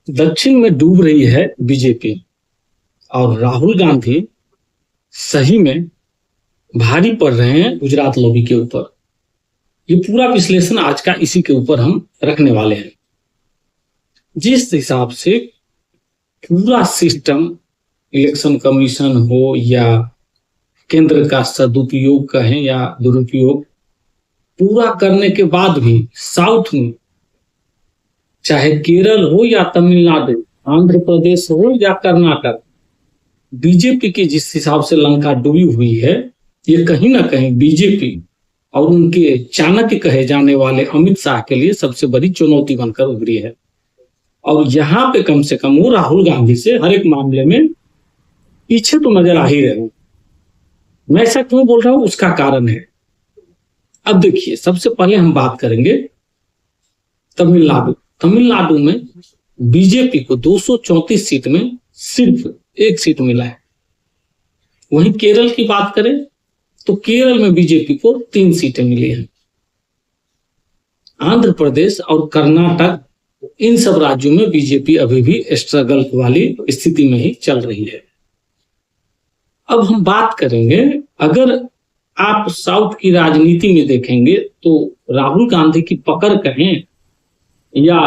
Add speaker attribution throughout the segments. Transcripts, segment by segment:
Speaker 1: दक्षिण में डूब रही है बीजेपी और राहुल गांधी सही में भारी पड़ रहे हैं गुजरात लॉबी के ऊपर। ये पूरा विश्लेषण आज का इसी के ऊपर हम रखने वाले हैं। जिस हिसाब से पूरा सिस्टम, इलेक्शन कमीशन हो या केंद्र का सदुपयोग कहें या दुरुपयोग, पूरा करने के बाद भी साउथ में चाहे केरल हो या तमिलनाडु, आंध्र प्रदेश हो या कर्नाटक, बीजेपी की जिस हिसाब से लंका डूबी हुई है, ये कहीं ना कहीं बीजेपी और उनके चाणक्य कहे जाने वाले अमित शाह के लिए सबसे बड़ी चुनौती बनकर उभरी है। और यहाँ पे कम से कम वो राहुल गांधी से हर एक मामले में पीछे तो नजर आ ही रहे हैं। मैं ऐसा क्यों बोल रहा हूं, उसका कारण है। अब देखिए, सबसे पहले हम बात करेंगे तमिलनाडु में बीजेपी को 234 सीट में सिर्फ एक सीट मिला है। वहीं केरल की बात करें तो केरल में बीजेपी को 3 सीटें मिली हैं। आंध्र प्रदेश और कर्नाटक, इन सब राज्यों में बीजेपी अभी भी स्ट्रगल वाली स्थिति में ही चल रही है। अब हम बात करेंगे, अगर आप साउथ की राजनीति में देखेंगे तो राहुल गांधी की पकड़ कहें या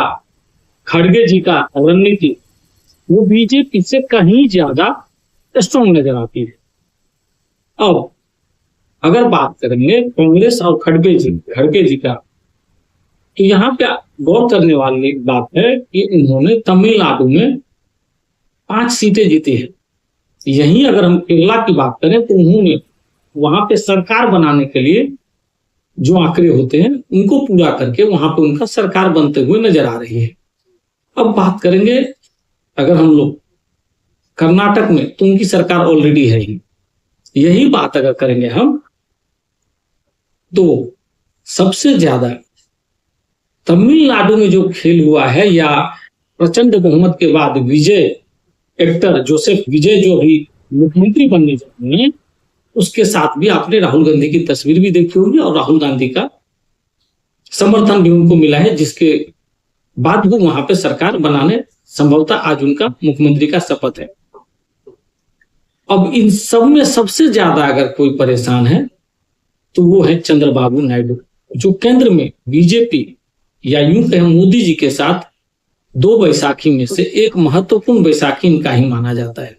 Speaker 1: खड़गे जी का रणनीति, वो बीजेपी से कहीं ज्यादा स्ट्रॉन्ग नजर आती है। अब अगर बात करेंगे कांग्रेस और खड़गे जी का, तो यहाँ पे गौर करने वाली बात है कि उन्होंने तमिलनाडु में 5 सीटें जीती है। यहीं अगर हम केरला की बात करें तो उन्होंने वहां पे सरकार बनाने के लिए जो आंकड़े होते हैं उनको पूरा करके वहां पे उनका सरकार बनते हुए नजर आ रही है। अब बात करेंगे अगर हम लोग कर्नाटक में, तो उनकी सरकार ऑलरेडी है ही। यही बात अगर करेंगे हम, तो सबसे ज्यादा तमिलनाडु में जो खेल हुआ है, या प्रचंड बहुमत के बाद एक्टर जोसेफ विजय जो भी मुख्यमंत्री बनने जा रहे हैं, उसके साथ भी आपने राहुल गांधी की तस्वीर भी देखी होगी और राहुल गांधी का समर्थन भी उनको मिला है, जिसके बाद वो वहां पे सरकार बनाने संभवतः आज उनका मुख्यमंत्री का शपथ है। अब इन सब में सबसे ज्यादा अगर कोई परेशान है तो वो है चंद्रबाबू नायडू, जो केंद्र में बीजेपी या यूं कहें मोदी जी के साथ 2 बैसाखी में से एक महत्वपूर्ण बैसाखी इनका ही माना जाता है।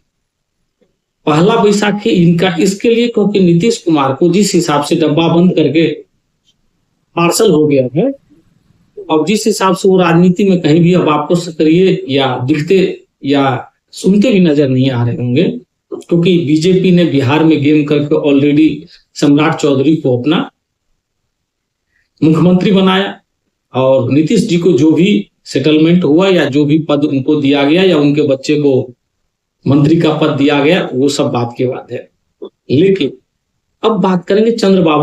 Speaker 1: पहला बैसाखी इनका इसके लिए क्योंकि नीतीश कुमार को जिस हिसाब से डब्बा बंद करके पार्सल हो गया है, और जिस हिसाब से वो राजनीति में कहीं भी अब आपको सक्रिय या दिखते या सुनते भी नजर नहीं आ रहे होंगे, क्योंकि बीजेपी ने बिहार में गेम करके ऑलरेडी सम्राट चौधरी को अपना मुख्यमंत्री बनाया, और नीतीश जी को जो भी सेटलमेंट हुआ या जो भी पद उनको दिया गया या उनके बच्चे को मंत्री का पद दिया गया, वो सब बात की बात है। लेकिन अब बात करेंगे चंद्रबाबू।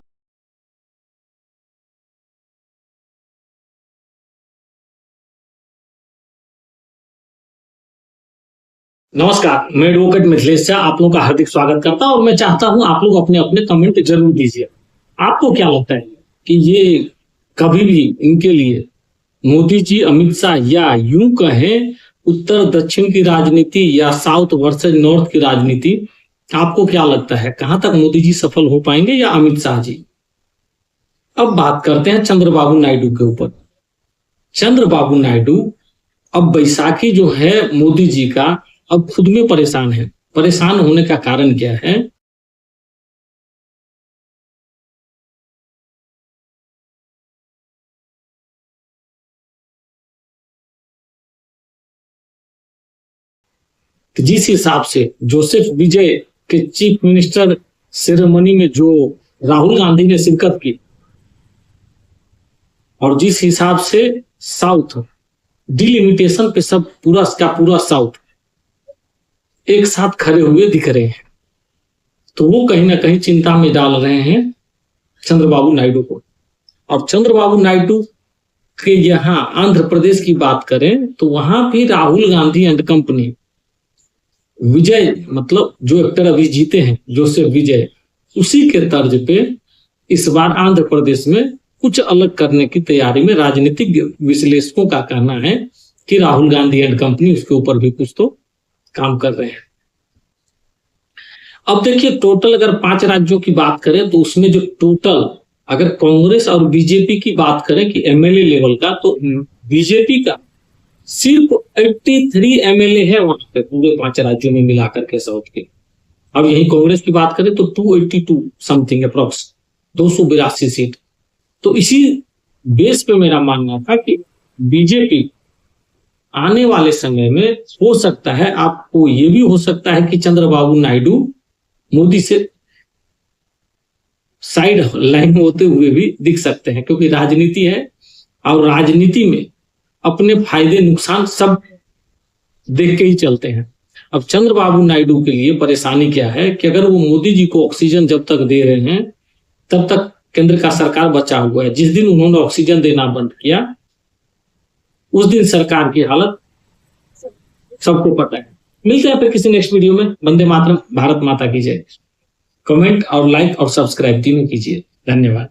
Speaker 1: नमस्कार, मैं एडवोकेट मिथिलेश झा आप लोगों का हार्दिक स्वागत करता हूं, और मैं चाहता हूं आप लोग अपने अपने कमेंट जरूर दीजिए। आपको क्या लगता है कि ये कभी भी इनके लिए मोदी जी, अमित शाह, या यूं कहें उत्तर दक्षिण की राजनीति या साउथ वर्सेज नॉर्थ की राजनीति, आपको क्या लगता है कहां तक मोदी जी सफल हो पाएंगे या अमित शाह जी? अब बात करते हैं चंद्रबाबू नायडू के ऊपर। चंद्रबाबू नायडू अब बैसाखी जो है मोदी जी का, अब खुद में परेशान है। परेशान होने का कारण क्या है? जिस हिसाब से जोसेफ विजय के चीफ मिनिस्टर सेरेमनी में जो राहुल गांधी ने शिरकत की, और जिस हिसाब से साउथ डिलिमिटेशन पे सब पूरा का पूरा साउथ एक साथ खड़े हुए दिख रहे हैं, तो वो कहीं ना कहीं चिंता में डाल रहे हैं चंद्रबाबू नायडू को। और चंद्रबाबू नायडू के यहाँ आंध्र प्रदेश की बात करें तो वहां भी राहुल गांधी एंड कंपनी, विजय मतलब जो एक्टर अभी जीते हैं जोसेफ विजय, उसी के तर्ज पे इस बार आंध्र प्रदेश में कुछ अलग करने की तैयारी में राजनीतिक विश्लेषकों का कहना है कि राहुल गांधी एंड कंपनी उसके ऊपर भी कुछ तो काम कर रहे हैं। अब देखिए टोटल अगर 5 राज्यों की बात करें तो उसमें जो टोटल अगर कांग्रेस और बीजेपी की बात करें कि एमएलए लेवल का, तो बीजेपी का सिर्फ 83 एमएलए है वहां पे पूरे 5 राज्यों में मिलाकर के साउथ के। अब यही कांग्रेस की बात करें तो 282 समथिंग अप्रोक्स 282 सीट। तो इसी बेस पे मेरा मानना था कि बीजेपी आने वाले समय में हो सकता है, आपको ये भी हो सकता है कि चंद्रबाबू नायडू मोदी से साइड लाइन होते हुए भी दिख सकते हैं, क्योंकि राजनीति है और राजनीति में अपने फायदे नुकसान सब देख के ही चलते हैं। अब चंद्रबाबू नायडू के लिए परेशानी क्या है कि अगर वो मोदी जी को ऑक्सीजन जब तक दे रहे हैं तब तक केंद्र का सरकार बचा हुआ है। जिस दिन उन्होंने ऑक्सीजन देना बंद किया उस दिन सरकार की हालत सबको पता है। मिलते हैं फिर किसी नेक्स्ट वीडियो में। वंदे मातरम, भारत माता की जय। कमेंट और लाइक और सब्सक्राइब तीनों कीजिए। धन्यवाद।